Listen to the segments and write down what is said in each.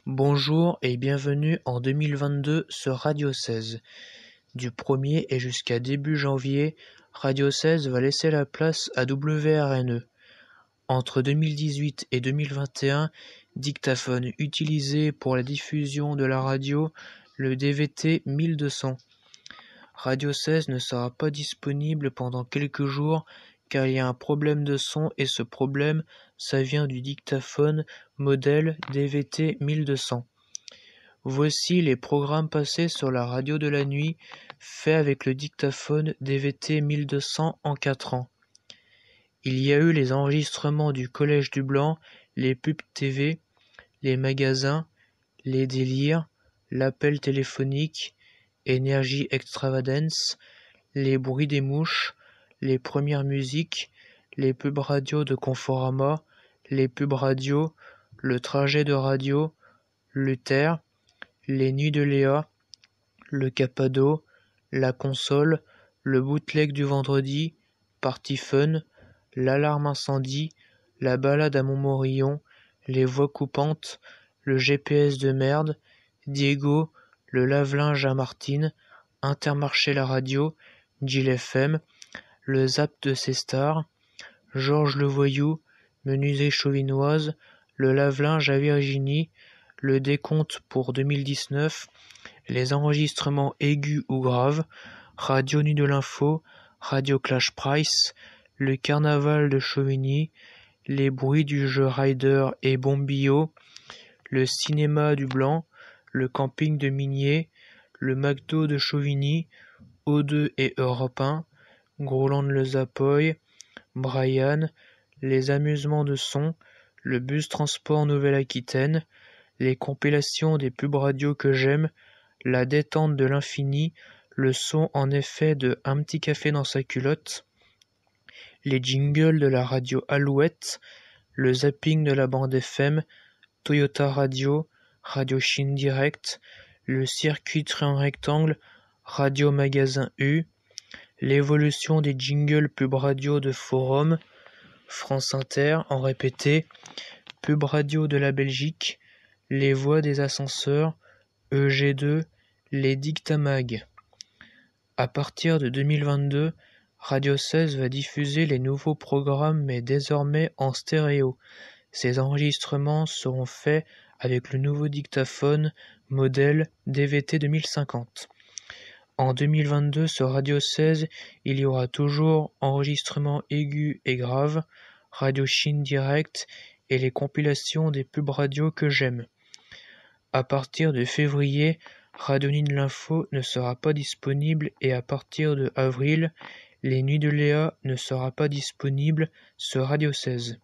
Bonjour et bienvenue en 2022 sur Radio 16. Du 1er et jusqu'à début janvier, Radio 16 va laisser la place à WRNE. Entre 2018 et 2021, dictaphone utilisé pour la diffusion de la radio, le DVT 1200. Radio 16 ne sera pas disponible pendant quelques jours car il y a un problème de son et ce problème, ça vient du dictaphone modèle DVT 1200. Voici les programmes passés sur la radio de la nuit, faits avec le dictaphone DVT 1200 en 4 ans. Il y a eu les enregistrements du Collège du Blanc, les pubs TV, les magasins, les délires, l'appel téléphonique, Énergie Extravagance, les bruits des mouches, les premières musiques, les pubs radio de Conforama, les pubs radio, le trajet de radio, Luther, les nuits de Léa, le Capado, la console, le bootleg du vendredi, Party Fun, l'alarme incendie, la balade à Montmorillon, les voix coupantes, le GPS de merde, Diego, le lave-linge à Martine, Intermarché la radio, Gilles FM, le zap de ses stars, Georges le voyou, menuiserie chauvinoise, le lave-linge à Virginie, le décompte pour 2019, les enregistrements aigus ou graves, Radio Nuit de l'Info, Radio Clash Price, le carnaval de Chauvigny, les bruits du jeu Rider et Bombillot, le cinéma du Blanc, le camping de Migné, le McDo de Chauvigny, O2 et Europe 1, Groland-le Zapoy, Brian, les amusements de son, le bus transport Nouvelle-Aquitaine, les compilations des pubs radio que j'aime, la détente de l'infini, le son en effet de Un petit café dans sa culotte, les jingles de la radio Alouette, le zapping de la bande FM, Toyota Radio, Radio Chine Direct, le circuit train rectangle, Radio Magasin U, l'évolution des jingles pub radio de Forum, France Inter en répété, pub radio de la Belgique, les voix des ascenseurs, EG2, les Dictamag. À partir de 2022, Radio 16 va diffuser les nouveaux programmes mais désormais en stéréo. Ces enregistrements seront faits avec le nouveau dictaphone modèle DVT 2050. En 2022 sur Radio 16, il y aura toujours enregistrements aigus et graves, Radio Chine Direct et les compilations des pubs radio que j'aime. À partir de février, Radio Nuit de l'Info ne sera pas disponible et à partir de avril, Les Nuits de Léa ne sera pas disponible sur Radio 16.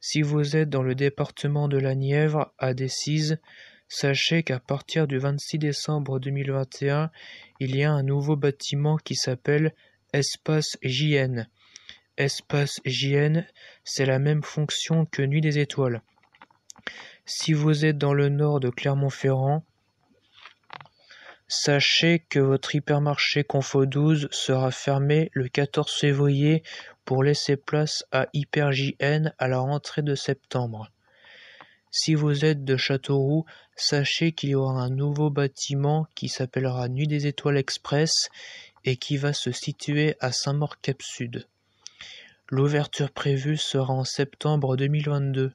Si vous êtes dans le département de la Nièvre, à Decize, sachez qu'à partir du 26 décembre 2021, il y a un nouveau bâtiment qui s'appelle Espace JN. Espace JN, c'est la même fonction que Nuit des Étoiles. Si vous êtes dans le nord de Clermont-Ferrand, sachez que votre hypermarché Confo 12 sera fermé le 14 février pour laisser place à HyperJN à la rentrée de septembre. Si vous êtes de Châteauroux, sachez qu'il y aura un nouveau bâtiment qui s'appellera Nuit des Étoiles Express et qui va se situer à Saint-Maur-Cap-Sud. L'ouverture prévue sera en septembre 2022.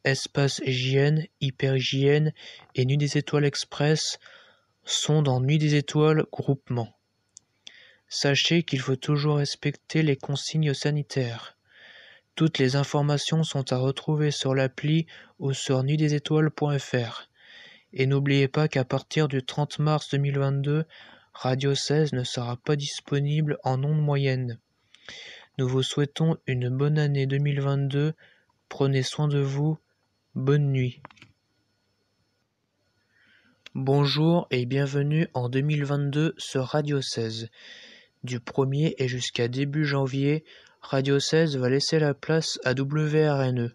Espace JN, HyperJN et Nuit des Étoiles Express sont dans Nuit des Étoiles groupement. Sachez qu'il faut toujours respecter les consignes sanitaires. Toutes les informations sont à retrouver sur l'appli ou sur nuitdesétoiles.fr. Et n'oubliez pas qu'à partir du 30 mars 2022, Radio 16 ne sera pas disponible en ondes moyennes. Nous vous souhaitons une bonne année 2022. Prenez soin de vous. Bonne nuit. Bonjour et bienvenue en 2022 sur Radio 16. Du 1er et jusqu'à début janvier, Radio 16 va laisser la place à WRNE.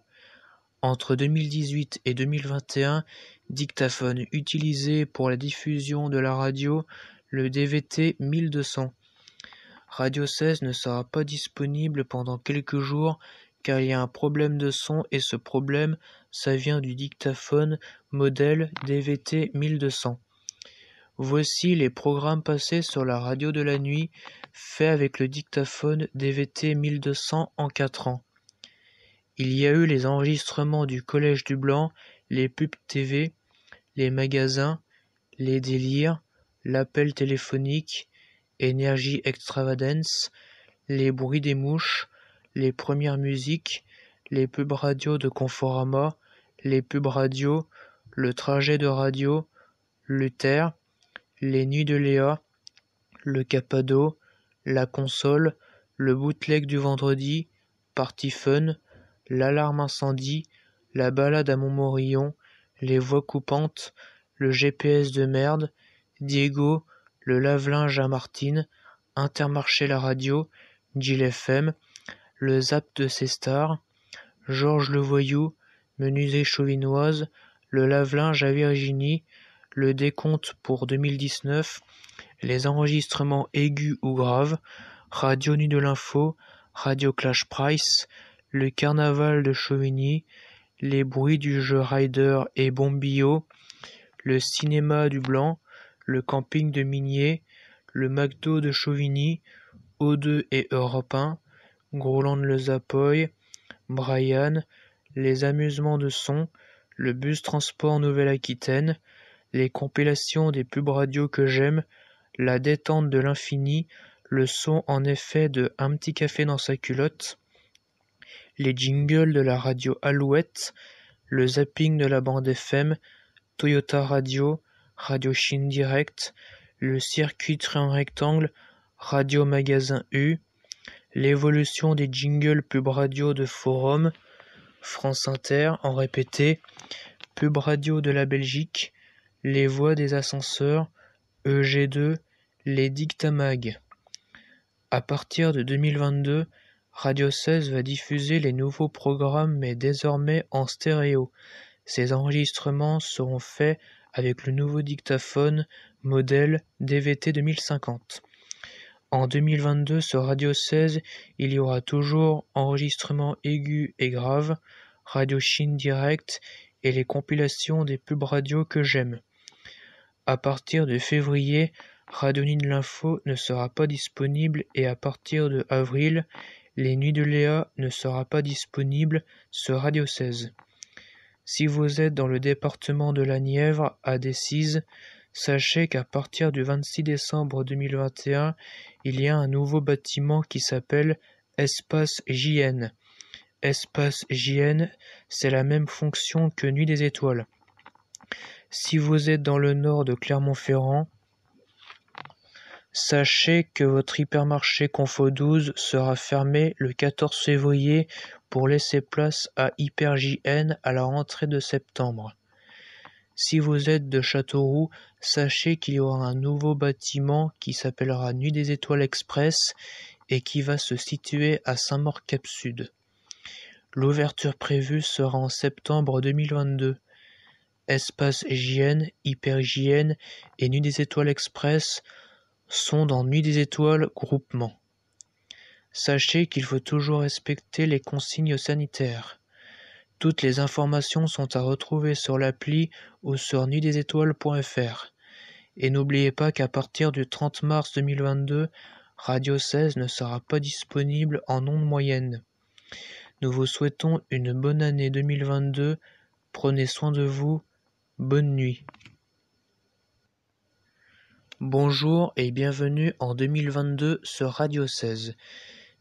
Entre 2018 et 2021, dictaphone utilisé pour la diffusion de la radio, le DVT 1200. Radio 16 ne sera pas disponible pendant quelques jours car il y a un problème de son et ce problème, ça vient du dictaphone modèle DVT 1200. Voici les programmes passés sur la radio de la nuit, faits avec le dictaphone DVT 1200 en 4 ans. Il y a eu les enregistrements du Collège du Blanc, les pubs TV, les magasins, les délires, l'appel téléphonique, Énergie Extravagance, les bruits des mouches, les premières musiques, les pubs radio de Conforama, les pubs radio, le trajet de radio, Luther, les nuits de Léa, le Capado, la console, le bootleg du vendredi, Party Fun, l'alarme incendie, la balade à Montmorillon, les voix coupantes, le GPS de merde, Diego, le lave-linge à Martine, Intermarché la radio, Gilles FM, le zap de ses stars, Georges le voyou, menuiserie chauvinoise, le lave-linge à Virginie, le décompte pour 2019, les enregistrements aigus ou graves, Radio Nuit de l'Info, Radio Clash Price, le carnaval de Chauvigny, les bruits du jeu Rider et Bombillot, le cinéma du Blanc, le camping de Migné, le McDo de Chauvigny, O2 et Europe 1, Groland-le-Zapoy, Brian, les amusements de son, le bus transport Nouvelle-Aquitaine, les compilations des pubs radio que j'aime, la détente de l'infini, le son en effet de Un petit café dans sa culotte, les jingles de la radio Alouette, le zapping de la bande FM, Toyota Radio, Radio Chine Direct, le circuit train rectangle, Radio Magasin U, l'évolution des jingles pub radio de Forum, France Inter en répété, pub radio de la Belgique, les voix des ascenseurs, EG2, les Dictamag. À partir de 2022, Radio 16 va diffuser les nouveaux programmes mais désormais en stéréo. Ces enregistrements seront faits avec le nouveau dictaphone modèle DVT 2050. En 2022 sur Radio 16, il y aura toujours enregistrements aigus et graves, Radio Chine Direct et les compilations des pubs radio que j'aime. À partir de février, Radio Nuit de l'Info ne sera pas disponible et à partir de avril, Les Nuits de Léa ne sera pas disponible sur Radio 16. Si vous êtes dans le département de la Nièvre, à Decize, sachez qu'à partir du 26 décembre 2021, il y a un nouveau bâtiment qui s'appelle Espace JN. Espace JN, c'est la même fonction que Nuit des Étoiles. Si vous êtes dans le nord de Clermont-Ferrand, sachez que votre hypermarché Confo 12 sera fermé le 14 février pour laisser place à HyperJN à la rentrée de septembre. Si vous êtes de Châteauroux, sachez qu'il y aura un nouveau bâtiment qui s'appellera Nuit des Étoiles Express et qui va se situer à Saint-Maur-Cap-Sud. L'ouverture prévue sera en septembre 2022. Espace JN, HyperJN et Nuit des Étoiles Express sont dans Nuit des Étoiles groupement. Sachez qu'il faut toujours respecter les consignes sanitaires. Toutes les informations sont à retrouver sur l'appli ou sur nuitdesétoiles.fr. Et n'oubliez pas qu'à partir du 30 mars 2022, Radio 16 ne sera pas disponible en ondes moyennes. Nous vous souhaitons une bonne année 2022. Prenez soin de vous. Bonne nuit. Bonjour et bienvenue en 2022 sur Radio 16.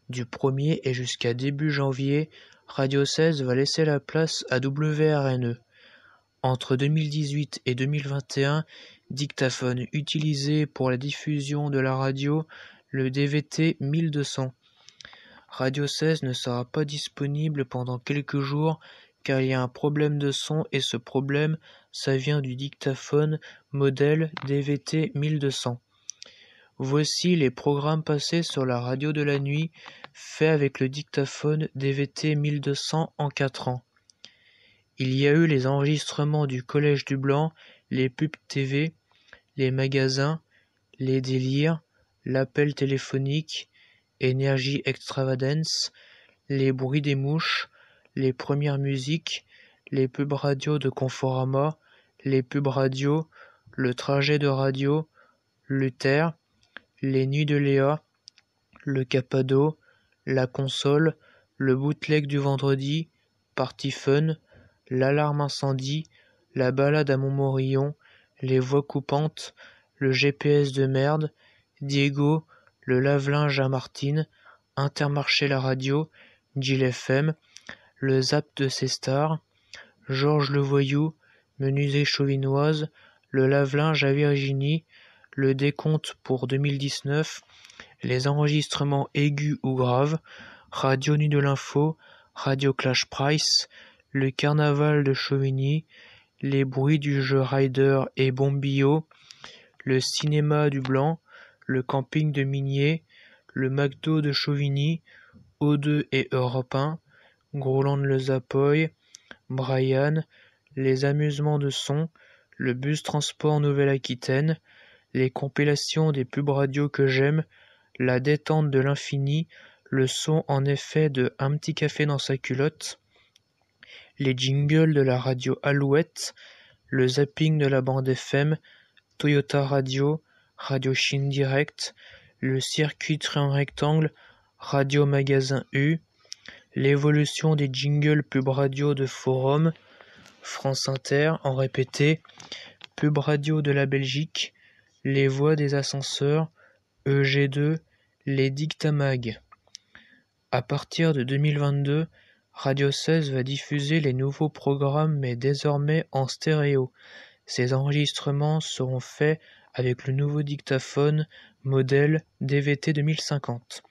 Du 1er et jusqu'à début janvier, Radio 16 va laisser la place à WRNE. Entre 2018 et 2021, dictaphone utilisé pour la diffusion de la radio, le DVT 1200. Radio 16 ne sera pas disponible pendant quelques jours car il y a un problème de son et ce problème, ça vient du dictaphone modèle DVT 1200. Voici les programmes passés sur la radio de la nuit, faits avec le dictaphone DVT 1200 en 4 ans. Il y a eu les enregistrements du Collège du Blanc, les pubs TV, les magasins, les délires, l'appel téléphonique, Énergie Extravagance, les bruits des mouches, les premières musiques, les pubs radio de Conforama, les pubs radio, le trajet de radio, Luther, les nuits de Léa, le Capado, la console, le bootleg du vendredi, Party Fun, l'alarme incendie, la balade à Montmorillon, les voix coupantes, le GPS de merde, Diego, le lave-linge à Martine, Intermarché la radio, Gilles FM, le zap de ses stars, Georges le voyou, menuiserie chauvinoise, le lave-linge à Virginie, le décompte pour 2019, les enregistrements aigus ou graves, Radio Nuit de l'Info, Radio Clash Price, le carnaval de Chauvigny, les bruits du jeu Rider et Bombillot, le cinéma du Blanc, le camping de Migné, le McDo de Chauvigny, O2 et Europe 1, Groland-le-Zapoy, Brian, les amusements de son, le bus transport Nouvelle-Aquitaine, les compilations des pubs radio que j'aime, la détente de l'infini, le son en effet de Un petit café dans sa culotte, les jingles de la radio Alouette, le zapping de la bande FM, Toyota Radio, Radio Chine Direct, le circuit triangle rectangle, Radio Magasin U, l'évolution des jingles pub radio de Forum, France Inter en répété, pub radio de la Belgique, les voix des ascenseurs, EG2, les Dictamag. À partir de 2022, Radio 16 va diffuser les nouveaux programmes mais désormais en stéréo. Ces enregistrements seront faits avec le nouveau dictaphone modèle DVT 2050.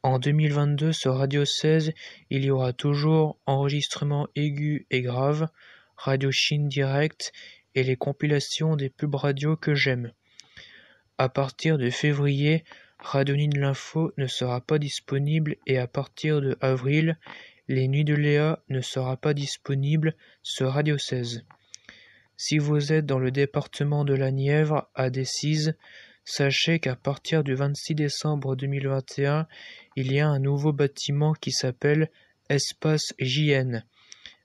En 2022 sur Radio 16, il y aura toujours enregistrements aigus et graves, Radio Chine Direct et les compilations des pubs radio que j'aime. À partir de février, Radio Nuit de l'Info ne sera pas disponible et à partir de avril, Les Nuits de Léa ne sera pas disponible sur Radio 16. Si vous êtes dans le département de la Nièvre, à Decize, sachez qu'à partir du 26 décembre 2021, il y a un nouveau bâtiment qui s'appelle Espace JN.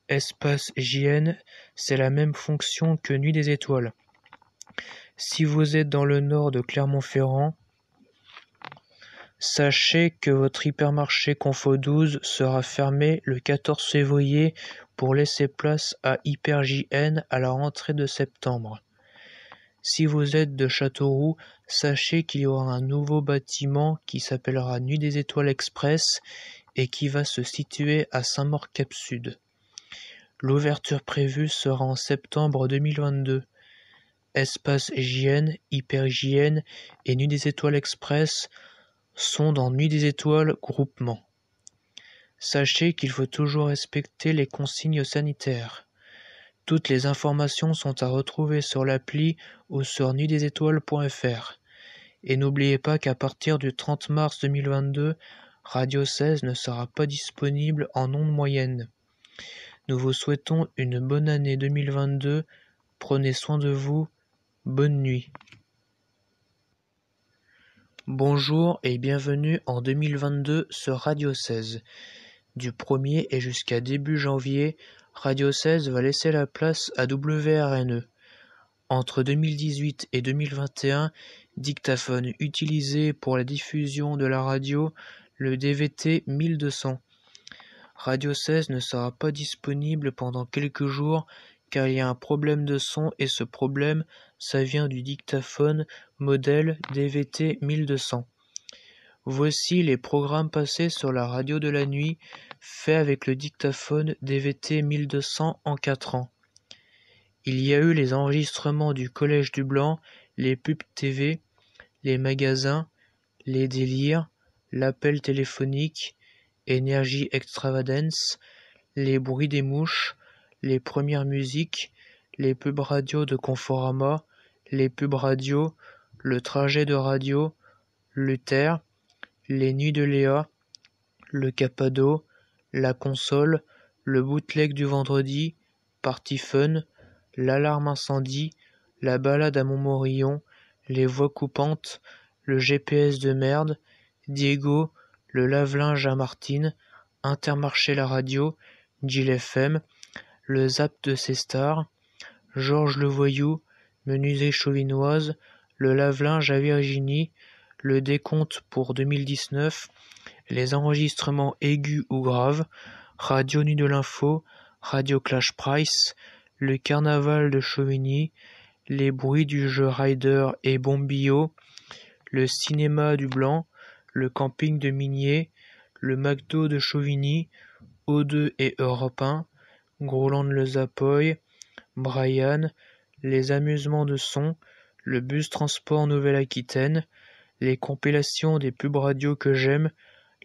Espace JN, c'est la même fonction que Nuit des Étoiles. Si vous êtes dans le nord de Clermont-Ferrand, sachez que votre hypermarché Confo 12 sera fermé le 14 février pour laisser place à HyperJN à la rentrée de septembre. Si vous êtes de Châteauroux, sachez qu'il y aura un nouveau bâtiment qui s'appellera Nuit des Étoiles Express et qui va se situer à Saint-Maur-Cap-Sud. L'ouverture prévue sera en septembre 2022. Espace JN, HyperJN et Nuit des Étoiles Express sont dans Nuit des Étoiles groupement. Sachez qu'il faut toujours respecter les consignes sanitaires. Toutes les informations sont à retrouver sur l'appli ou sur nuitdesétoiles.fr. Et n'oubliez pas qu'à partir du 30 mars 2022, Radio 16 ne sera pas disponible en ondes moyennes. Nous vous souhaitons une bonne année 2022. Prenez soin de vous. Bonne nuit. Bonjour et bienvenue en 2022 sur Radio 16. Du 1er et jusqu'à début janvier, Radio 16 va laisser la place à WRNE. Entre 2018 et 2021, dictaphone utilisé pour la diffusion de la radio, le DVT 1200. Radio 16 ne sera pas disponible pendant quelques jours car il y a un problème de son et ce problème, ça vient du dictaphone modèle DVT 1200. Voici les programmes passés sur la radio de la nuit, faits avec le dictaphone DVT 1200 en 4 ans. Il y a eu les enregistrements du Collège du Blanc, les pubs TV, les magasins, les délires, l'appel téléphonique, Énergie Extravagance, les bruits des mouches, les premières musiques, les pubs radio de Conforama, les pubs radio, le trajet de radio, Luther, les nuits de Léa, le Capado, la console, le bootleg du vendredi, Party Fun, l'alarme incendie, la balade à Montmorillon, les voix coupantes, le GPS de merde, Diego, le lave-linge à Martine, Intermarché la radio, Gilles FM, le Zap de ses stars, Georges le Voyou, Menuiserie Chauvinoise, le lave-linge à Virginie, le décompte pour 2019, les enregistrements aigus ou graves, Radio Nuit de l'Info, Radio Clash Price, le carnaval de Chauvigny, les bruits du jeu Rider et Bombillot, le cinéma du Blanc, le camping de Migné, le McDo de Chauvigny, O2 et Europe 1, Groland-le Zapoy, Brian, les amusements de son, le bus transport Nouvelle-Aquitaine, les compilations des pubs radio que j'aime,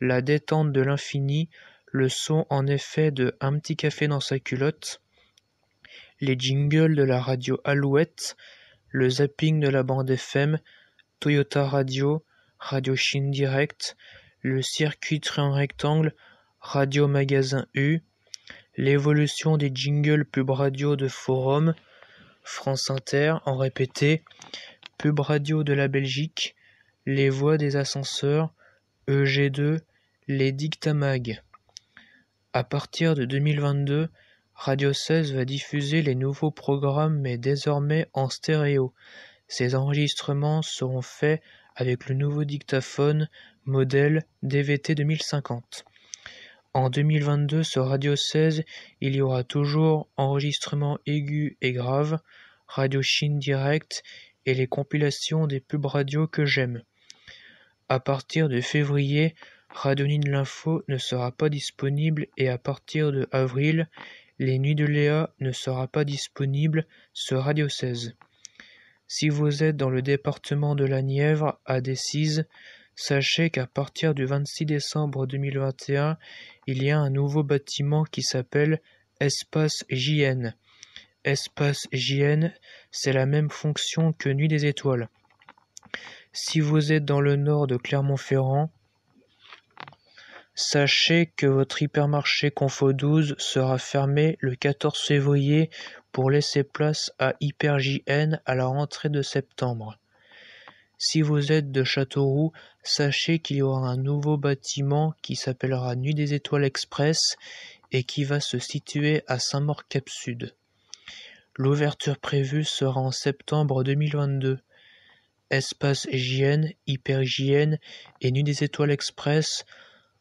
la détente de l'infini, le son en effet de Un petit café dans sa culotte, les jingles de la radio Alouette, le zapping de la bande FM, Toyota Radio, Radio Chine Direct, le circuit train rectangle, Radio Magasin U, l'évolution des jingles pub radio de Forum, France Inter en répété, pub radio de la Belgique, les voix des ascenseurs, EG2, les Dictamag. À partir de 2022, Radio 16 va diffuser les nouveaux programmes mais désormais en stéréo. Ces enregistrements seront faits avec le nouveau dictaphone modèle DVT 2050. En 2022 sur Radio 16, il y aura toujours enregistrements aigus et graves, Radio Chine Direct et les compilations des pubs radio que j'aime. À partir de février, Radio Nuit de l'Info ne sera pas disponible et à partir de avril, Les Nuits de Léa ne sera pas disponible sur Radio 16. Si vous êtes dans le département de la Nièvre, à Decize, sachez qu'à partir du 26 décembre 2021, il y a un nouveau bâtiment qui s'appelle Espace JN. Espace JN, c'est la même fonction que Nuit des Étoiles. Si vous êtes dans le nord de Clermont-Ferrand, sachez que votre hypermarché Confo 12 sera fermé le 14 février pour laisser place à HyperJN à la rentrée de septembre. Si vous êtes de Châteauroux, sachez qu'il y aura un nouveau bâtiment qui s'appellera Nuit des Étoiles Express et qui va se situer à Saint-Maur-Cap-Sud. L'ouverture prévue sera en septembre 2022. Espace JN, HyperJN et Nuit des Étoiles Express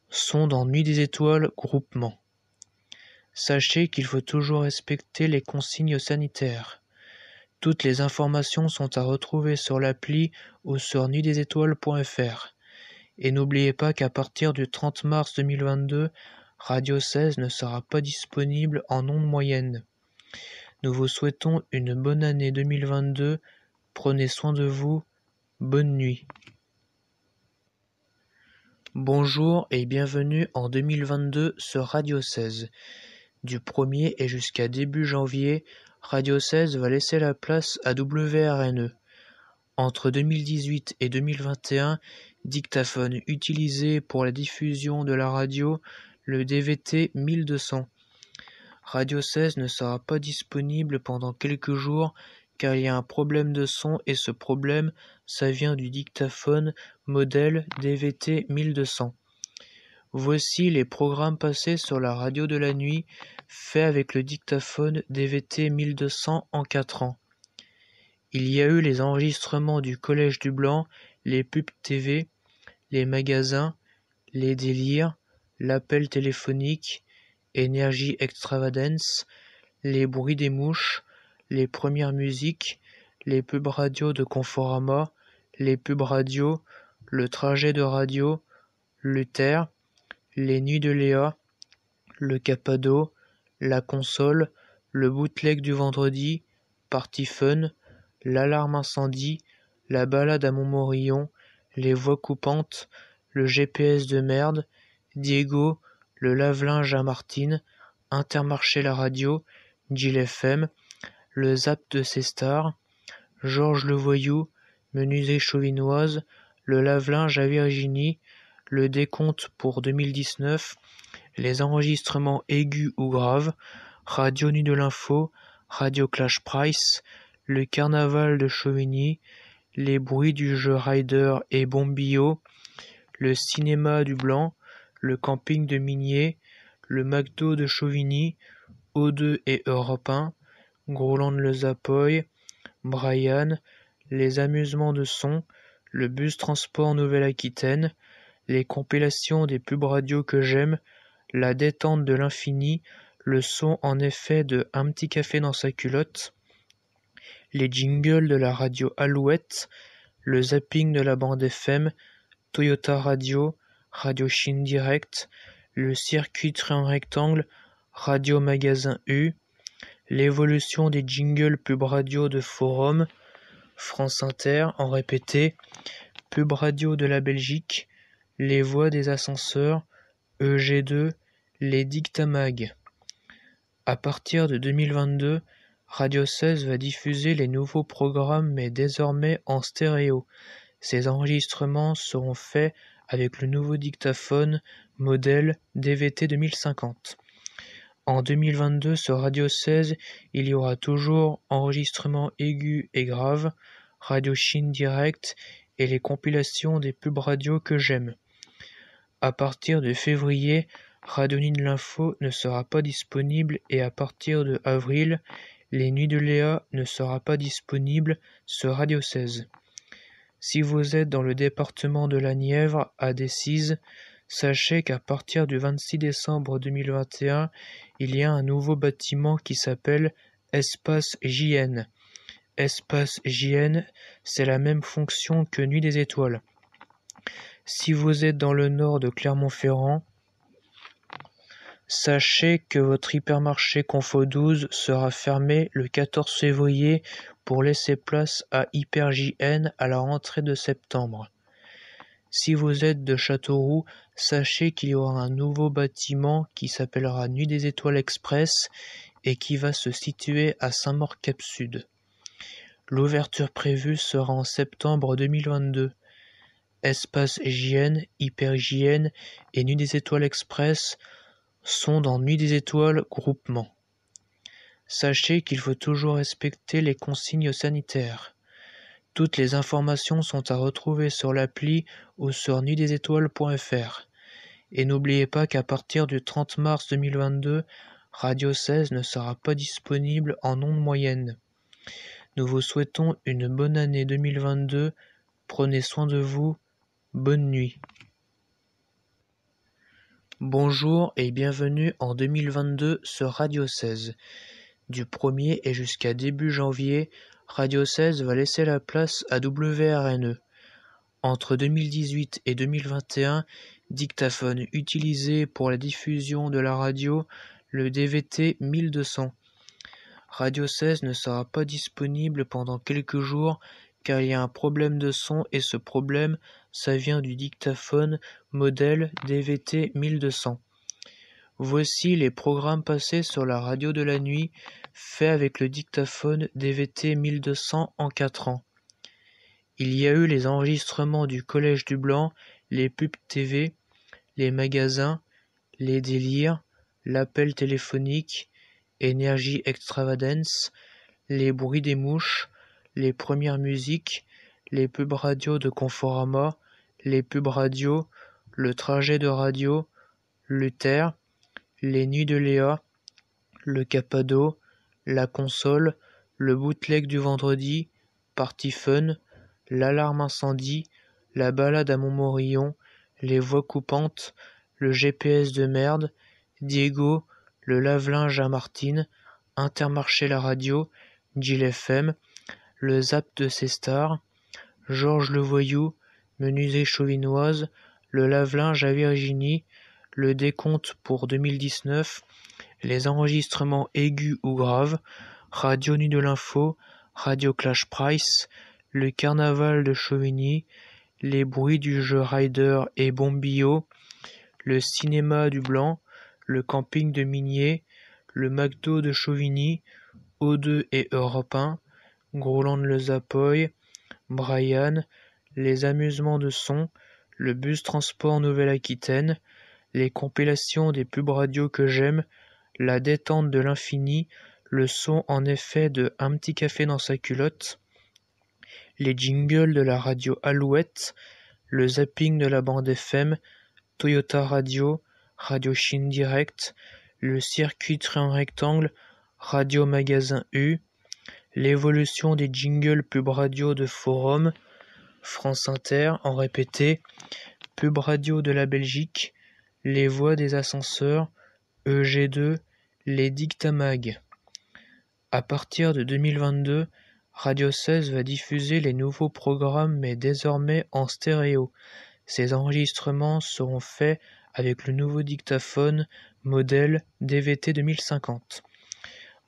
sont dans Nuit des Étoiles groupement. Sachez qu'il faut toujours respecter les consignes sanitaires. Toutes les informations sont à retrouver sur l'appli ou sur nuitdesétoiles.fr. Et n'oubliez pas qu'à partir du 30 mars 2022, Radio 16 ne sera pas disponible en ondes moyennes. Nous vous souhaitons une bonne année 2022. Prenez soin de vous. Bonne nuit. Bonjour et bienvenue en 2022 sur Radio 16. Du 1er et jusqu'à début janvier, Radio 16 va laisser la place à WRNE. Entre 2018 et 2021, dictaphone utilisé pour la diffusion de la radio, le DVT 1200. Radio 16 ne sera pas disponible pendant quelques jours car il y a un problème de son et ce problème, ça vient du dictaphone modèle DVT 1200. Voici les programmes passés sur la radio de la nuit, faits avec le dictaphone DVT 1200 en 4 ans. Il y a eu les enregistrements du Collège du Blanc, les pubs TV, les magasins, les délires, l'appel téléphonique, Énergie Extravagance, les bruits des mouches, les premières musiques, les pubs radio de Conforama, les pubs radio, le trajet de radio, Luther, les nuits de Léa, le Capado, la console, le bootleg du vendredi, Party Fun, l'alarme incendie, la balade à Montmorillon, les voix coupantes, le GPS de merde, Diego, le lave-linge à Martine, Intermarché la radio, Gilles FM, le Zap de ses stars, Georges le Voyou, Menuiserie Chauvinoise, le lave-linge à Virginie, le décompte pour 2019, les enregistrements aigus ou graves, Radio Nuit de l'Info, Radio Clash Price, le carnaval de Chauvigny, les bruits du jeu Rider et Bombillot, le cinéma du Blanc, le camping de Migné, le McDo de Chauvigny, O2 et Europe 1, Groland-Le Zapoy, Brian, les amusements de son, le bus transport Nouvelle-Aquitaine, les compilations des pubs radio que j'aime, la détente de l'infini, le son en effet de Un petit café dans sa culotte, les jingles de la radio Alouette, le zapping de la bande FM, Toyota Radio, Radio Chine Direct, le circuit train rectangle, Radio Magasin U, l'évolution des jingles pub radio de Forum, France Inter en répété, pub radio de la Belgique, les voix des ascenseurs, EG2, les Dictamag. À partir de 2022, Radio 16 va diffuser les nouveaux programmes mais désormais en stéréo. Ces enregistrements seront faits avec le nouveau dictaphone modèle DVT 2050. En 2022, sur Radio 16, il y aura toujours enregistrement aigu et grave, Radio Chine Direct et les compilations des pubs radio que j'aime. À partir de février, Radio Nuit de l'Info ne sera pas disponible et à partir de avril, Les Nuits de Léa ne sera pas disponible sur Radio 16. Si vous êtes dans le département de la Nièvre, à Decize, sachez qu'à partir du 26 décembre 2021, il y a un nouveau bâtiment qui s'appelle Espace JN. Espace JN, c'est la même fonction que Nuit des Étoiles. Si vous êtes dans le nord de Clermont-Ferrand, sachez que votre hypermarché Confo 12 sera fermé le 14 février pour laisser place à HyperJN à la rentrée de septembre. Si vous êtes de Châteauroux, sachez qu'il y aura un nouveau bâtiment qui s'appellera Nuit des Étoiles Express et qui va se situer à Saint-Maur-Cap-Sud. L'ouverture prévue sera en septembre 2022. Espace JN, HyperJN et Nuit des Étoiles Express sont dans Nuit des Étoiles Groupement. Sachez qu'il faut toujours respecter les consignes sanitaires. Toutes les informations sont à retrouver sur l'appli ou sur nuitdesétoiles.fr. Et n'oubliez pas qu'à partir du 30 mars 2022, Radio 16 ne sera pas disponible en ondes moyennes. Nous vous souhaitons une bonne année 2022. Prenez soin de vous. Bonne nuit. Bonjour et bienvenue en 2022 sur Radio 16. Du 1er et jusqu'à début janvier, Radio 16 va laisser la place à WRNE. Entre 2018 et 2021, dictaphone utilisé pour la diffusion de la radio, le DVT 1200. Radio 16 ne sera pas disponible pendant quelques jours car il y a un problème de son et ce problème, ça vient du dictaphone modèle DVT 1200. Voici les programmes passés sur la radio de la nuit, faits avec le dictaphone DVT 1200 en 4 ans. Il y a eu les enregistrements du Collège du Blanc, les pubs TV, les magasins, les délires, l'appel téléphonique, Énergie Extravagance, les bruits des mouches, les premières musiques, les pubs radio de Conforama, les pubs radio, le trajet de radio, Luther, les Nuits de Léa, le Capado, la console, le bootleg du vendredi, Party Fun, l'alarme incendie, la balade à Montmorillon, les voix coupantes, le GPS de merde, Diego, le lave-linge à Martine, Intermarché la radio, Gilles FM, le zap de ses stars, Georges le voyou, menuiserie chauvinoise, le lave-linge à Virginie, le décompte pour 2019, les enregistrements aigus ou graves, Radio Nuit de l'Info, Radio Clash Price, le carnaval de Chauvigny, les bruits du jeu Rider et Bombio, le cinéma du Blanc, le camping de Migné, le McDo de Chauvigny, O2 et Europe 1, Groland-Le Zapoy, Brian, les amusements de son, le bus transport Nouvelle-Aquitaine, les compilations des pubs radio que j'aime, la détente de l'infini, le son en effet de Un petit café dans sa culotte, les jingles de la radio Alouette, le zapping de la bande FM, Toyota Radio, Radio Chine Direct, le circuit train rectangle, Radio Magasin U, l'évolution des jingles pub radio de Forum, France Inter en répété, pub radio de la Belgique, les voix des ascenseurs, EG2, les Dictamag. À partir de 2022, Radio 16 va diffuser les nouveaux programmes mais désormais en stéréo. Ces enregistrements seront faits avec le nouveau dictaphone modèle DVT 2050.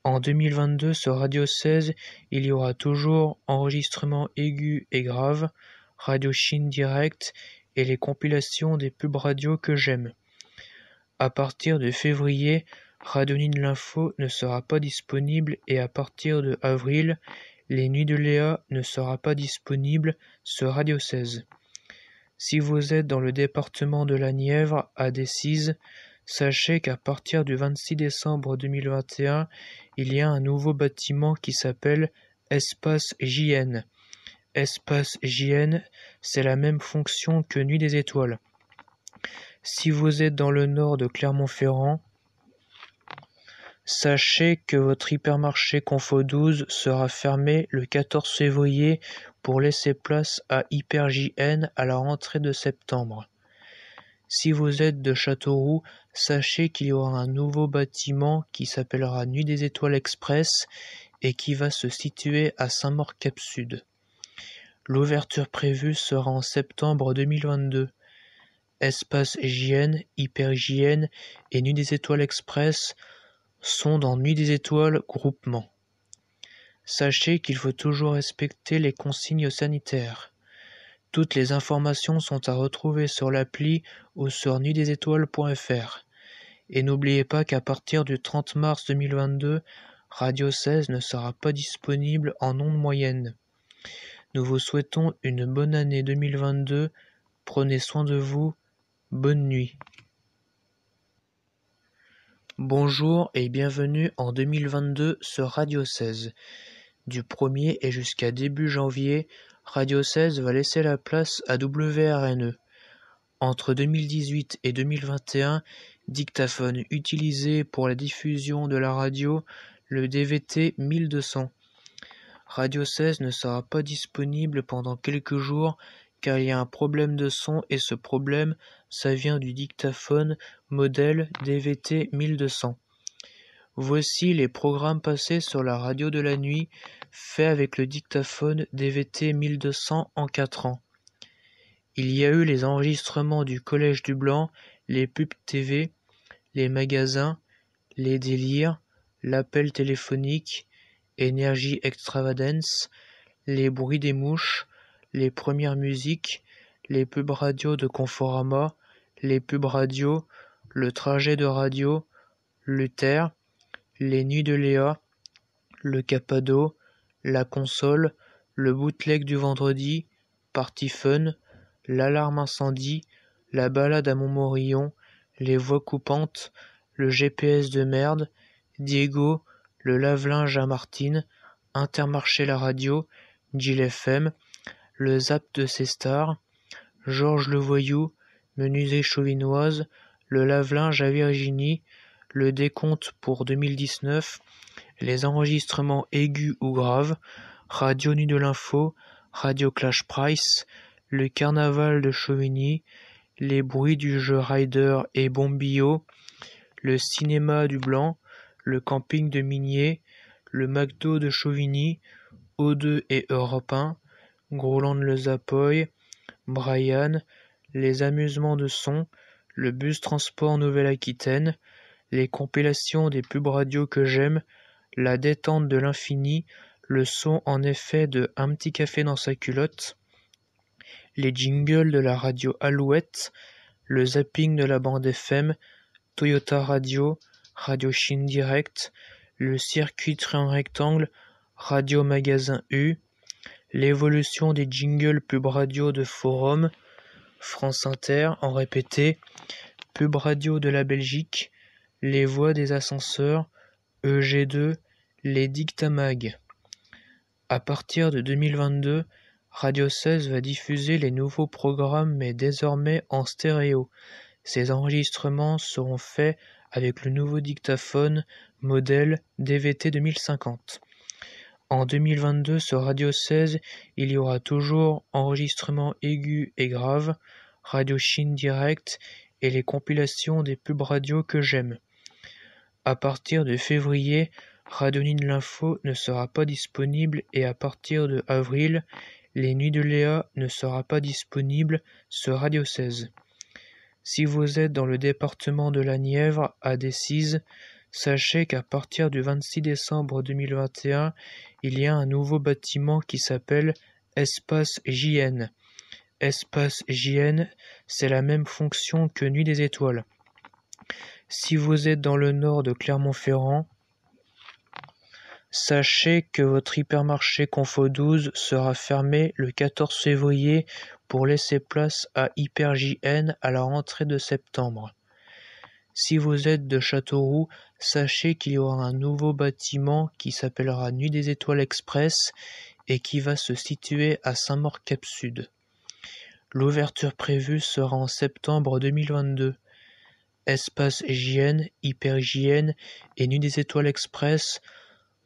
En 2022 sur Radio 16, il y aura toujours enregistrement aigu et grave, Radio Chine Direct et les compilations des pubs radio que j'aime. À partir de février, Radio Nuit de l'Info ne sera pas disponible et à partir de avril, Les Nuits de Léa ne sera pas disponible sur Radio 16. Si vous êtes dans le département de la Nièvre, à Decize, sachez qu'à partir du 26 décembre 2021, il y a un nouveau bâtiment qui s'appelle Espace JN. Espace JN, c'est la même fonction que Nuit des Étoiles. Si vous êtes dans le nord de Clermont-Ferrand, sachez que votre hypermarché Confo 12 sera fermé le 14 février pour laisser place à HyperJN à la rentrée de septembre. Si vous êtes de Châteauroux, sachez qu'il y aura un nouveau bâtiment qui s'appellera Nuit des Étoiles Express et qui va se situer à Saint-Maur-Cap-Sud. L'ouverture prévue sera en septembre 2022. Espace JN, HyperJN et Nuit des Étoiles Express sont dans Nuit des Étoiles groupement. Sachez qu'il faut toujours respecter les consignes sanitaires. Toutes les informations sont à retrouver sur l'appli ou sur nuitdesétoiles.fr. Et n'oubliez pas qu'à partir du 30 mars 2022, Radio 16 ne sera pas disponible en ondes moyennes. Nous vous souhaitons une bonne année 2022. Prenez soin de vous. Bonne nuit. Bonjour et bienvenue en 2022 sur Radio 16. Du 1er et jusqu'à début janvier, Radio 16 va laisser la place à WRNE. Entre 2018 et 2021, dictaphone utilisé pour la diffusion de la radio, le DVT 1200. Radio 16 ne sera pas disponible pendant quelques jours car il y a un problème de son et ce problème, ça vient du dictaphone modèle DVT 1200. Voici les programmes passés sur la radio de la nuit, faits avec le dictaphone DVT 1200 en 4 ans. Il y a eu les enregistrements du Collège du Blanc, les pubs TV, les magasins, les délires, l'appel téléphonique, Énergie Extravagance, les bruits des mouches, les premières musiques, les pubs radio de Conforama, les pubs radio, le trajet de radio, Luther, les Nuits de Léa, le Capado, la console, le bootleg du vendredi, Party Fun, l'alarme incendie, la balade à Montmorillon, les voix coupantes, le GPS de merde, Diego, le lave-linge à Martine, Intermarché la radio, Gilles FM, le zap de ses stars, Georges le voyou, menuiserie chauvinoise, le lave-linge à Virginie, le décompte pour 2019, les enregistrements aigus ou graves, Radio Nuit de l'Info, Radio Clash Price, le carnaval de Chauvigny, les bruits du jeu Rider et Bombio, le cinéma du Blanc, le camping de Minier, le McDo de Chauvigny, O2 et Europe 1, Groland-le Zapoy, Brian, les amusements de son, le bus transport Nouvelle-Aquitaine, les compilations des pubs radio que j'aime, la détente de l'infini, le son en effet de Un petit café dans sa culotte, les jingles de la radio Alouette, le zapping de la bande FM, Toyota Radio, Radio Chine Direct, le circuit train rectangle, Radio Magasin U, l'évolution des jingles pub radio de Forum, France Inter en répété, pub radio de la Belgique, les voix des ascenseurs, EG2, les Dictamag. À partir de 2022, Radio 16 va diffuser les nouveaux programmes mais désormais en stéréo. Ces enregistrements seront faits avec le nouveau dictaphone modèle DVT 2050. En 2022 sur Radio 16, il y aura toujours enregistrements aigus et graves, Radio Chine Direct et les compilations des pubs radio que j'aime. À partir de février, Radionine l'Info ne sera pas disponible et à partir de avril, Les Nuits de Léa ne sera pas disponible sur Radio 16. Si vous êtes dans le département de la Nièvre, à Decize, sachez qu'à partir du 26 décembre 2021, il y a un nouveau bâtiment qui s'appelle Espace JN. Espace JN, c'est la même fonction que Nuit des Étoiles. Si vous êtes dans le nord de Clermont-Ferrand, sachez que votre hypermarché Confo 12 sera fermé le 14 février pour laisser place à HyperJN à la rentrée de septembre. Si vous êtes de Châteauroux, sachez qu'il y aura un nouveau bâtiment qui s'appellera Nuit des Étoiles Express et qui va se situer à Saint-Maur-Cap-Sud. L'ouverture prévue sera en septembre 2022. Espace JN, HyperJN et Nuit des Étoiles Express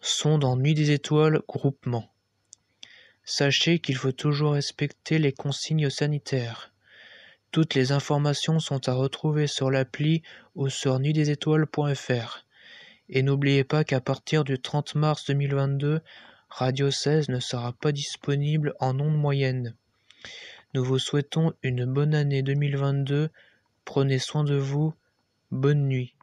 sont dans Nuit des Étoiles Groupement. Sachez qu'il faut toujours respecter les consignes sanitaires. Toutes les informations sont à retrouver sur l'appli ou sur nuitdesétoiles.fr. Et n'oubliez pas qu'à partir du 30 mars 2022, Radio 16 ne sera pas disponible en ondes moyennes. Nous vous souhaitons une bonne année 2022. Prenez soin de vous. Bonne nuit.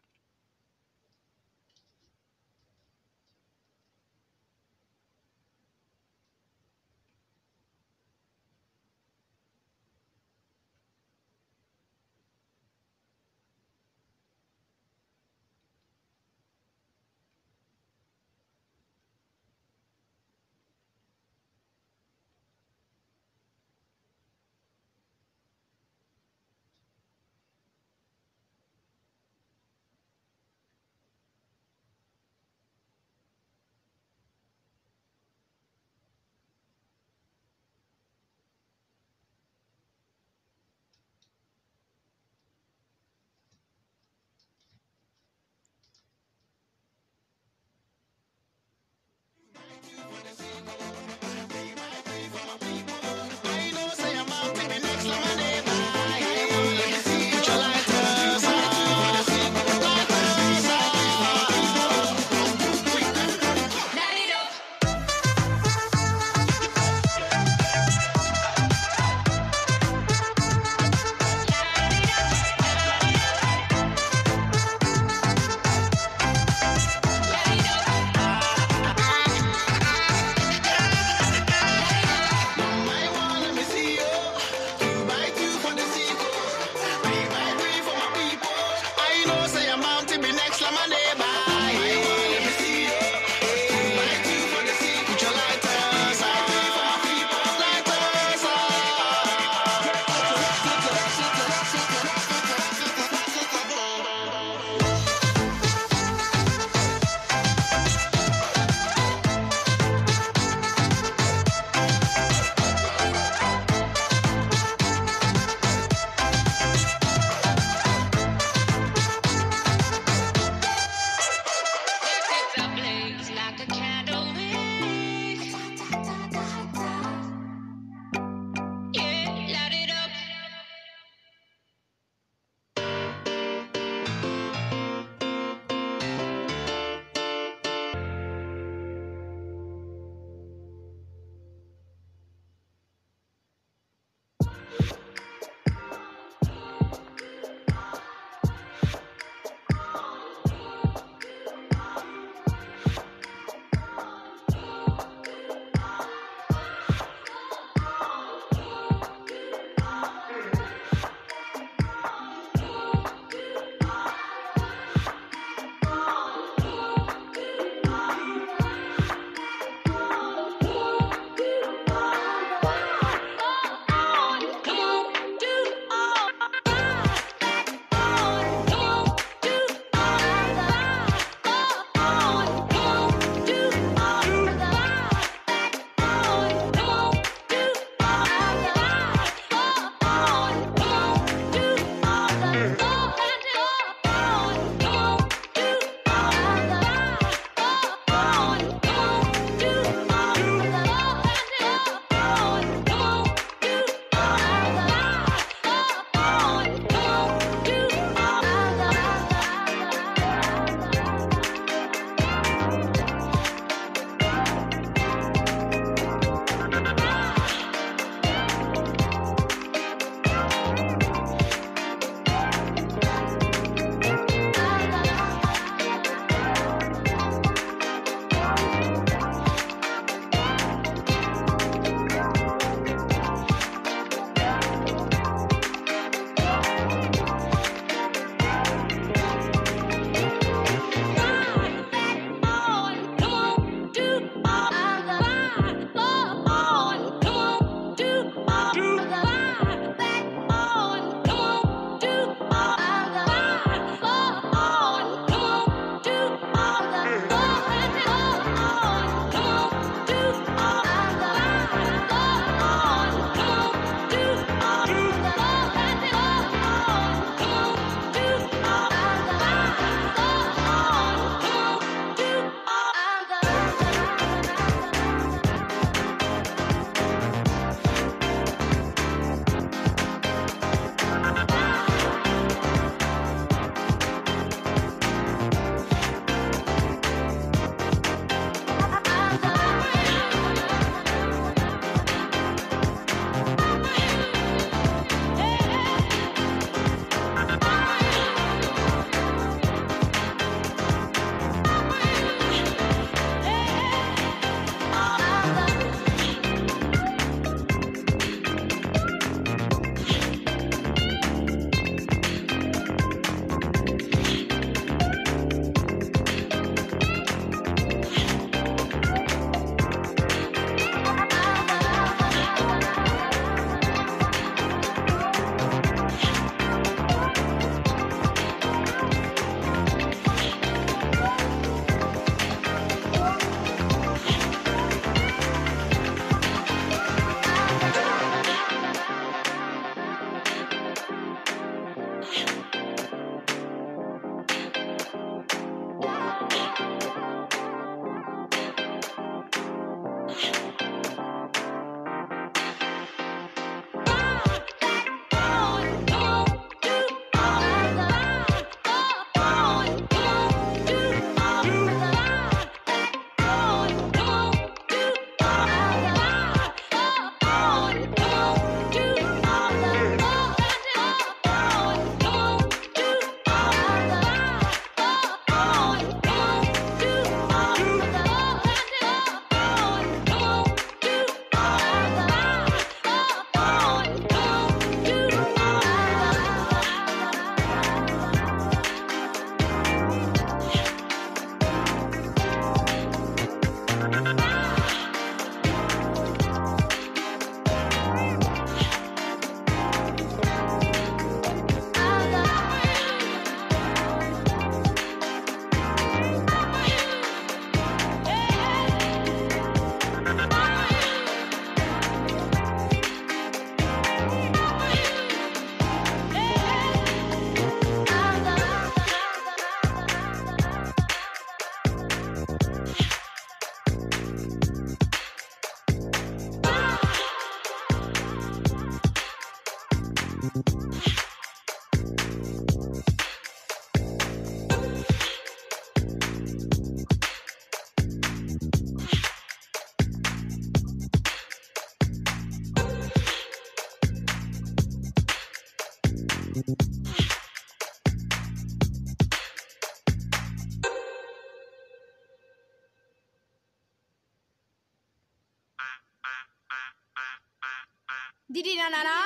Didi na na na.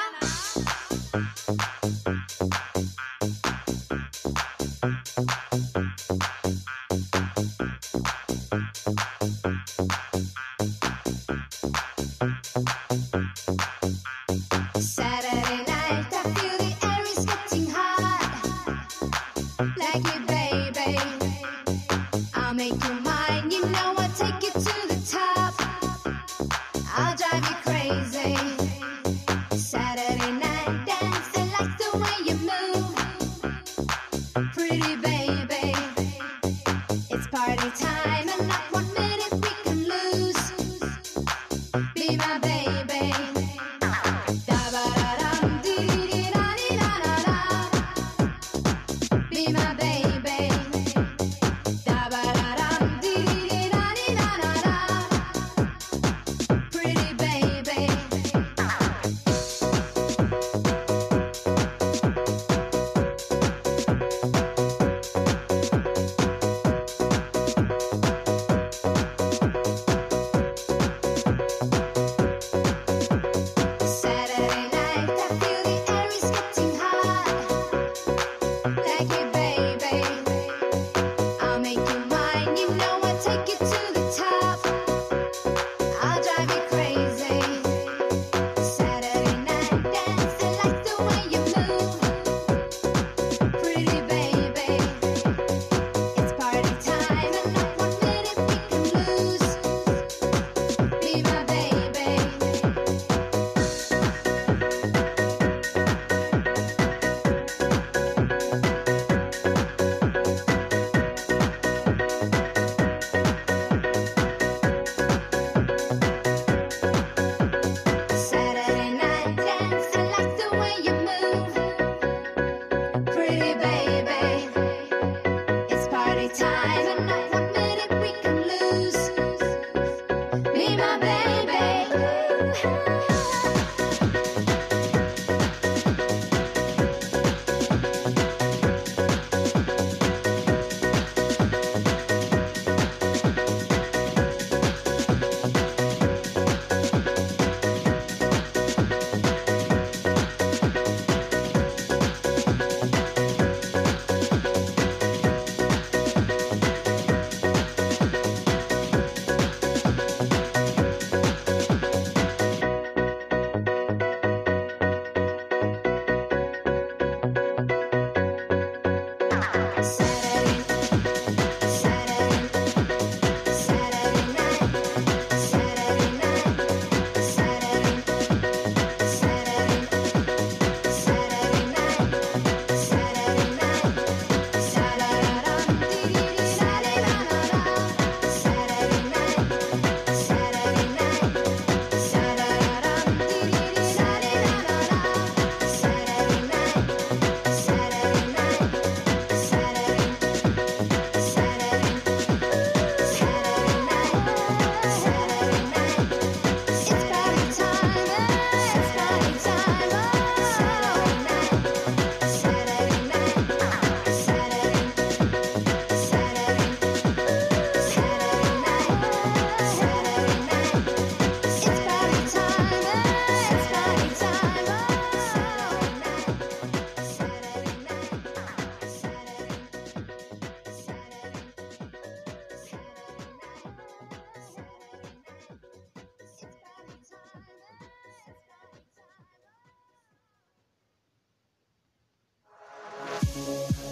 Saturday night, I feel the air is getting hot. Like it, baby. I'll make you mine. You know I'll take you to the top. I'll drive you crazy. Saturday night dance, I like the way you move. Pretty baby, it's party time and not 1 minute we can lose. Be my baby. Da-ba-da-dum, dee-dee-dee-da-dee-da-da-da. Be my baby. Da-ba-da-dum, dee-dee-dee-da-dee-da-da-da. Pretty baby. Saturday night, I feel the air is getting hot. Like it, baby. I'll make you mine. You know I'll take you to the top. I'll drive you crazy. Saturday night dance, I like the way you move. Pretty baby, it's party time and not 1 minute we can lose. Be my baby. Saturday night dance, I like the way you move. Pretty baby, it's party time and not 1 minute we can lose. Be my baby.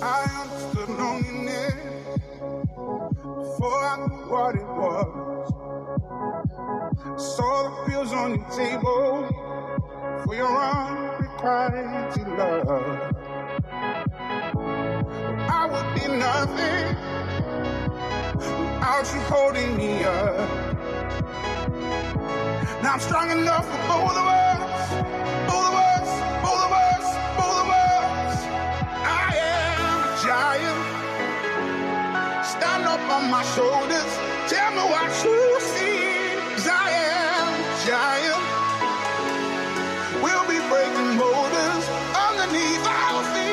I understood loneliness before I knew what it was. Saw the pills on your table for your unrequited love. I would be nothing without you holding me up. Now I'm strong enough for both of us, both of us, both of us, both of us. I am a giant. Stand up on my shoulders. Tell me what you see. 'Cause I am a giant. We'll be breaking boulders underneath our feet.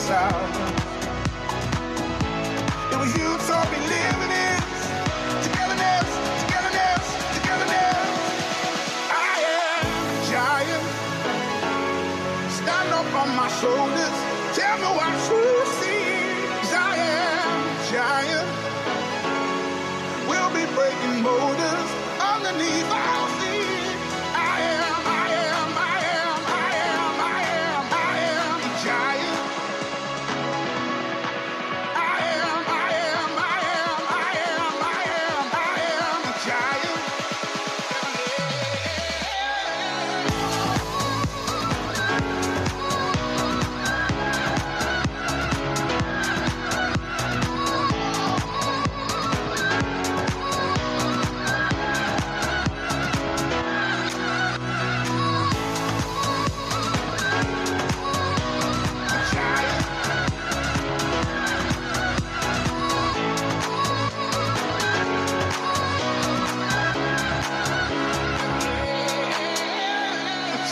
south. It was you taught me living is togetherness, togetherness, togetherness. I am a giant. Stand up on my shoulders. Tell me what you see. 'Cause I am a giant. We'll be breaking borders underneath our feet. I am a giant. I am a giant.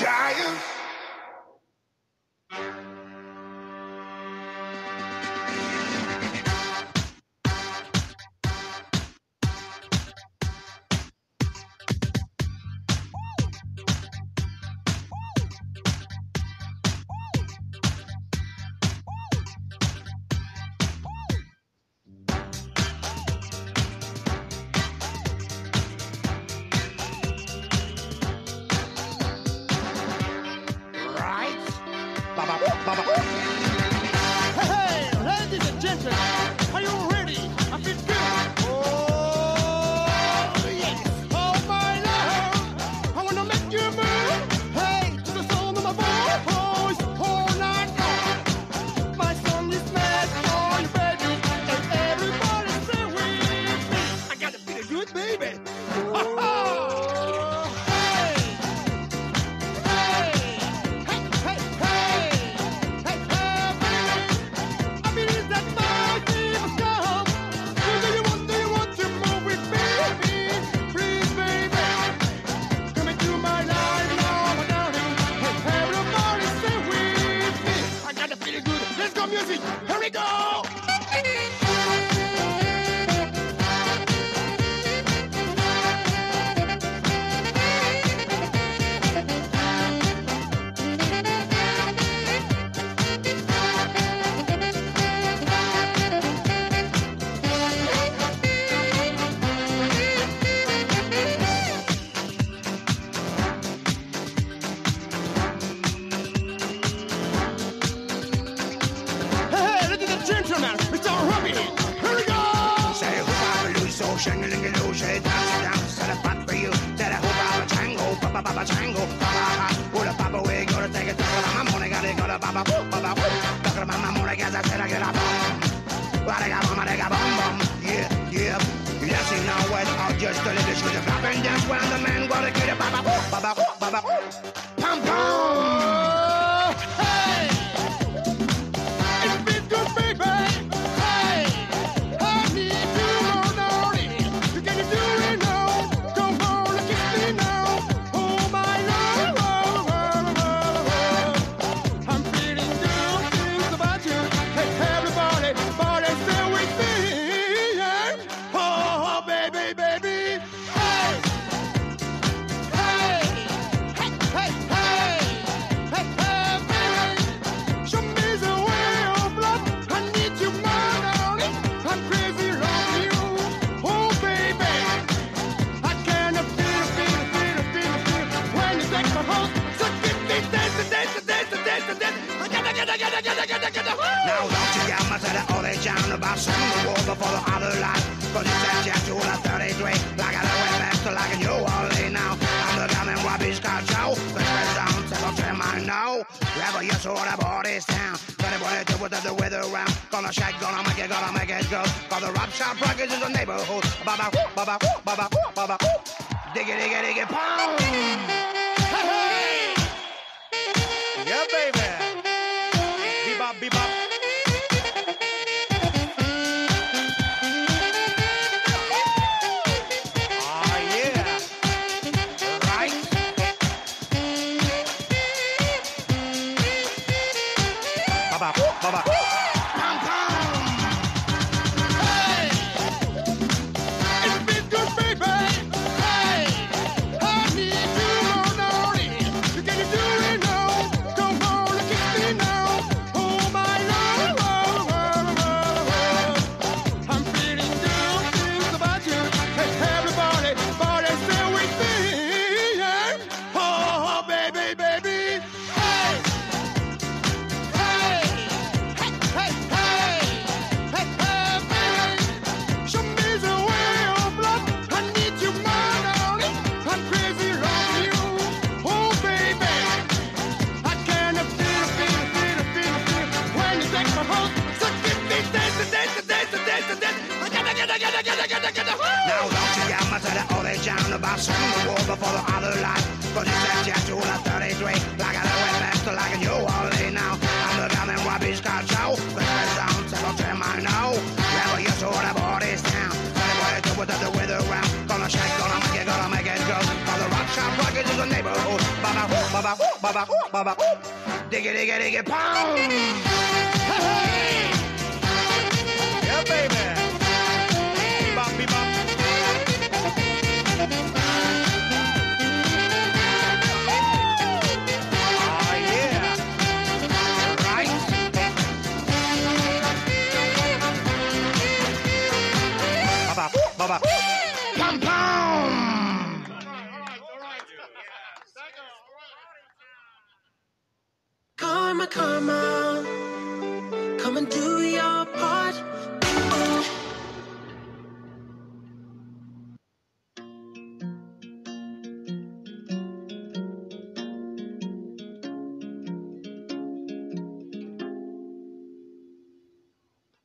Giant. Right. Baba, baba. Hey, ladies and gentlemen, are you ready? I feel good. Oh, yes. Oh, my love. I want to make you move. Hey, to the sound of my voice all night long. My song is made for you, baby. And everybody stay with me. I got to be a good baby. Let's go music. Here we go. Hey, ladies and gentlemen, it's all Robbie. Here we go. Say hoop so shang-a-ling-a-loo, say dance down, set a spot for you. Said a hoop tango, ba tango, ba Pull a papa way, gonna take it to my money, got it, got a baba, baba, talk about my money, guys, I said I get a bomb. What I got, mama, they got bomb. Yeah, yeah. You just see now what I'll just tell you this with a clap and dance when the man gonna get a baba, pam, pam. Hey, it's been good, baby. Hey, I need you more now. You can do it now. Come on and kiss me now. Oh my love, I'm feeling good things about you. Hey, everybody, body stay with me. Oh, baby, baby. Hey, hey, hey, hey, hey, hey, hey, baby. Show me the way of love. I need you more, darling. I'm crazy on you. Oh, baby. I cannot feel when you take my hold. So give me dance. Now don't you get much of that all they jam about setting the war before the other life. Cause you said you to the 33 like I went back to like a New Orleans now. I'm the gun and Robbie's car show. The stress down, settle trim I know. Rebel, you saw the body's down. Got it wanted to put the weather around. Gonna shake, gonna make it go. Cause the rock shop rockets in the neighborhood. Baba, baba, baba, baba. Diggy, pound. Hey, Yeah, baby. Bebop, bebop. Oh, yeah. Right. Baba, baba. So get me dancing, dancing, dancing, dancing, dancing. Now don't you get much of the old John about setting the war before the other light. Cause you said you to the 33 like I went back to like you only now. I'm the gun and Wabby's car show. The first sound settle to my now. Never you saw the body's down. Anyway, do it the weather round. Gonna shake, gonna make it go. For the rock shop rockets is the neighborhood. Baba, baba, baba, baba. Diggy, diggy, diggy, pound. Hey! Yeah, baby. Bebop, bebop. Oh, yeah. Right. Baba, baba. Pum, pum. Karma, karma, come and do your part.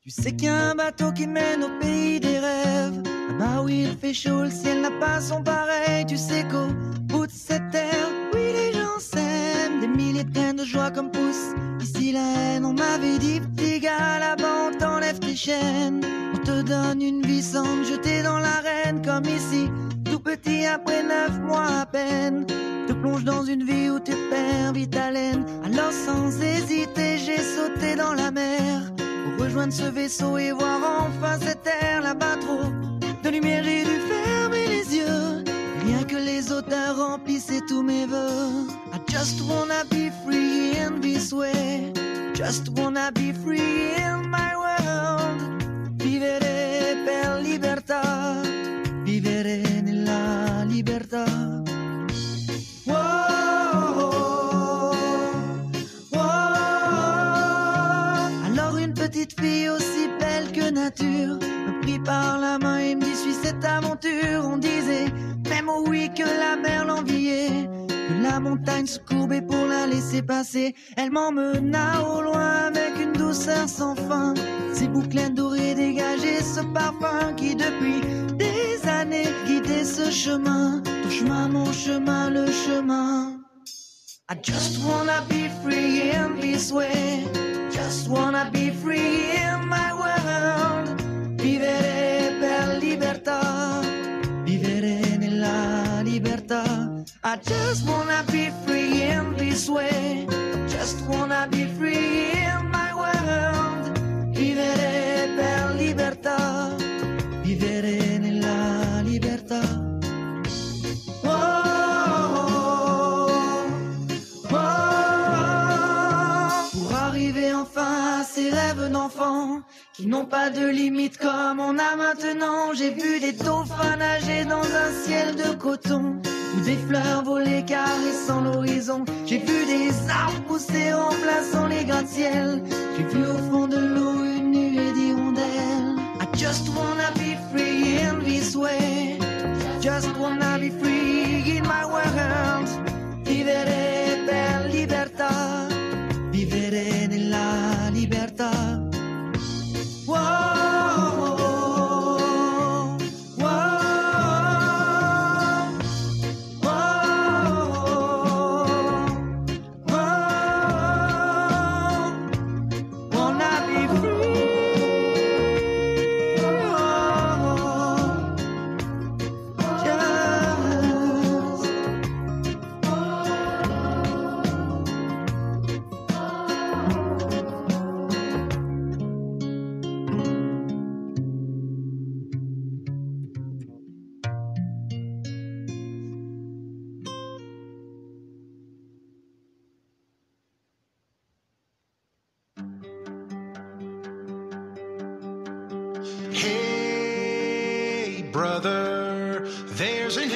Tu sais qu'il y a un bateau qui mène au pays des rêves. Là-bas où il fait chaud, le ciel n'a pas son pareil. Tu sais qu'au bout de cette terre, oui les gens s'aiment. Des milliers de graines de joie comme poussent ici la haine. On m'avait dit petit gars, là-bas on t'enlève tes chaînes. On te donne une vie sans te jeter dans l'arène. Comme ici, tout petit après 9 mois à peine. Te plonge dans une vie où tu perds vite haleine. Alors sans hésiter, j'ai sauté dans la mer. Pour rejoindre ce vaisseau et voir enfin cette terre là-bas trop de lumière, j'ai dû fermer les yeux. Rien que les auteurs remplissaient tous mes vœux. I just wanna be free in this way. Just wanna be free in my world. Vivere per libertà. Vivere nella libertà. Petite fille aussi belle que nature me prit par la main et me dit suis cette aventure. On disait même oh oui que la mer l'enviait, que la montagne se courbait pour la laisser passer. Elle m'emmena au loin avec une douceur sans fin. Ses boucles dorées dégageaient ce parfum qui depuis des années guidait ce chemin. Ton chemin, mon chemin, le chemin. I just wanna be free in this way. Just wanna be free in my world. Vivere per libertà. Vivere nella libertà. I just wanna be free in this way. Just wanna be free in my world. Vivere per libertà. Vivere nella libertà. Enfin à ces rêves d'enfant qui n'ont pas de limite comme on a maintenant. J'ai vu des dauphins nager dans un ciel de coton ou des fleurs voler caressant l'horizon. J'ai vu des arbres pousser remplaçant les gratte-ciel. J'ai vu au fond de l'eau une nuée d'hirondelles. I just wanna be free in this way. Just wanna be free in my world. Vivere per libertà. Vivere nella libertà. Wow, wow, wow. Wanna be free. Hey, brother, there's an